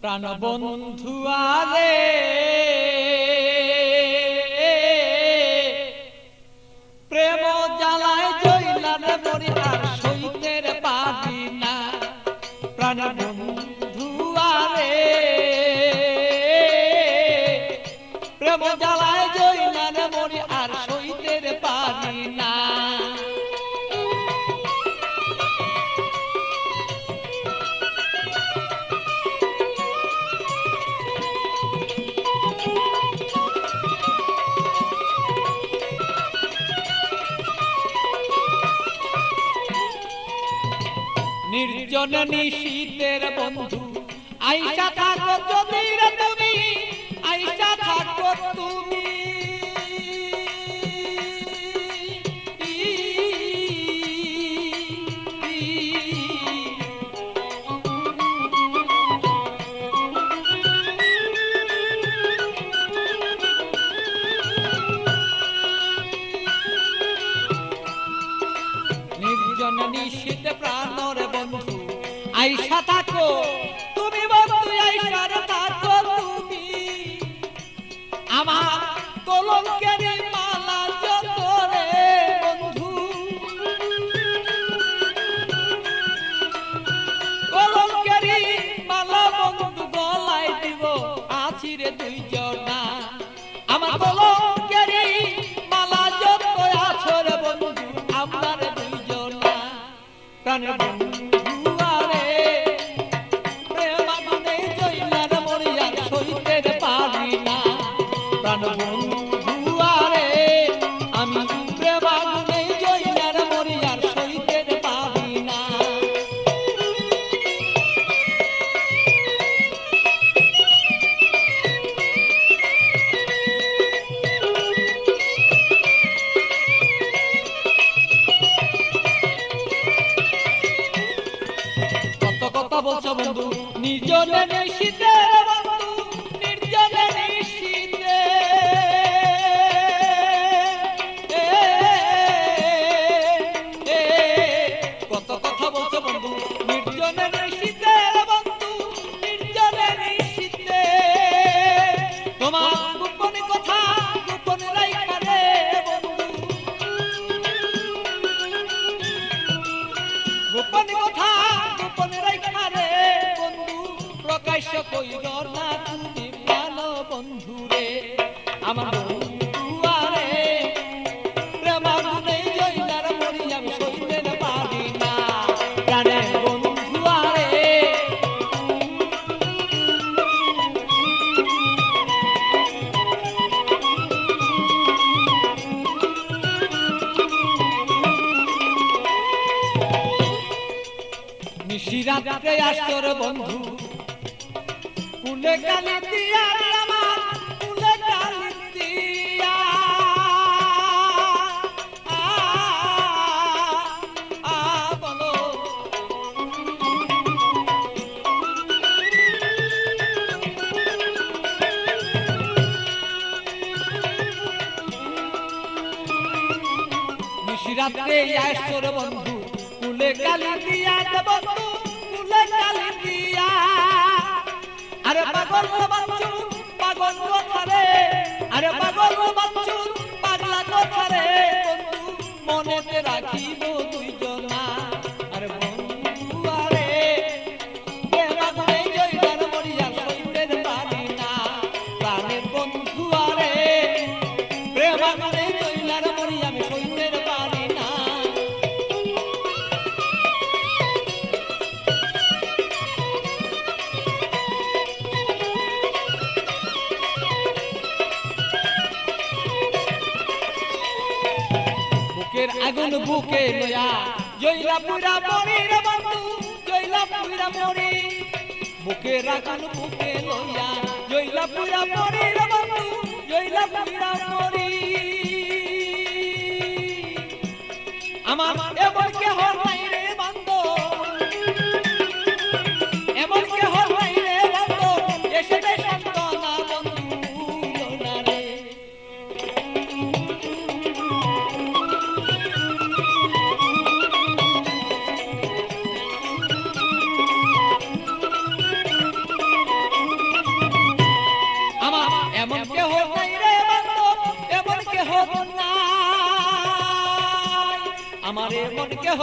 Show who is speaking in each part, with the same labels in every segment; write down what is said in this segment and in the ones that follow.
Speaker 1: প্রাণবন্ধু আরে প্রেম জ্বালায় জইলার মরি আর সইতের পারি না। প্রাণবন্ধু আরে প্রেম জ্বালায় জইলার মরি আর সইতের পারি না। নির্জন নিশীতের বন্ধু আইসা থাকো যদি রে তুমি, আইসা থাকো তুমি। নির্জন নিশীত প্রাণর বন্ধু আইসা থাকো তুমি, বন্ধু আইসা থাকো তুমি। আমার কলঙ্কের মালা যত রে বন্ধু, কলঙ্কের মালা বন্ধু গলায় দিব আছি রে দুইজনা। আমার কলঙ্কের মালা যত আছো রে বন্ধু আমরা রে দুইজনা। প্রাণের বন্ধু প্রাণবন্ধু আরে আমি প্রেমাগুনে জইলার মরি আর সইতে পারি না। কত কথা বলছো বন্ধু নির্জনে নিশীতে বন্ধু, নির্জনে নিশীতে কত কথা বলছো বন্ধু নির্জনে নিশীতে বন্ধু, নির্জনে নিশীতে। তোমার গোপন কথা গোপন রাইখা রে বন্ধু, গোপন কথা গোপন রাইখা রে বন্ধু। প্রকাশ্য কইর না তুমি প্রাণ বন্ধু রে। আমার বন্ধু আরে প্রেমাগুনে জইলার মরি আমি সইতে পারি না। প্রাণের বন্ধু আরে নিশিরাতে আসর বন্ধু কুলে কালি দিয়া আমার কুলে কালি দিয়া। বলো নিশিরাতে আসর বন্ধু কুলে কালি দিয়া বন্ধু, কুলে কালি দিয়া। আরে পাগল বাচ্চু পাগল কথা রে, আরে পাগল বাচ্চু পাগলা কথা রে বন্ধু মনেতে রাখিব দুইজনা। আরে বন্ধু আরে প্রেমাগুনে জইলার মরি আর সইতে পারি না। প্রাণের বন্ধু আরে প্রেমাগুনে জইলার মরি আমি সইতে পারি না। বুকের আগুন বুকে লয়া জইলা পুরা মরি রে বন্ধু, জইলা পুরা মরি। বুকের আগুন বুকে লয়া জইলা পুরা মরি রে বন্ধু, জইলা পুরা মরি। আমার এমন কেহ নাই রে বন্ধু, এমন কেহ নাই রে বন্ধু এসে শান্ত না বন্ধু না রে। কেহ নাই আমার এমন কেহ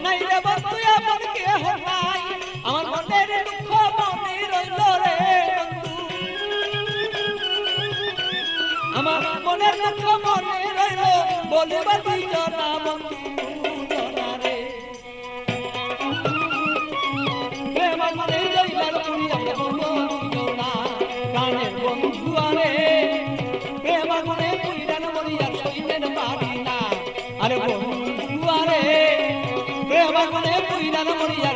Speaker 1: নাই রে বন্ধু এমন কেহ নাই আমার মনের দুঃখ মনে রইল রে বন্ধু আমার মনের দুঃখ মনে রইল বলিবা তুই জনা বন্ধু জনা রে প্রেম মনে রইলার পুরিয়া বন্ধু জনা গানের বন্ধু আরে প্রেম মনে পুইরান মরিয়া সইতেন পারি না আরে বন্ধু আরে প্রেম মনে পুইরান মরিয়া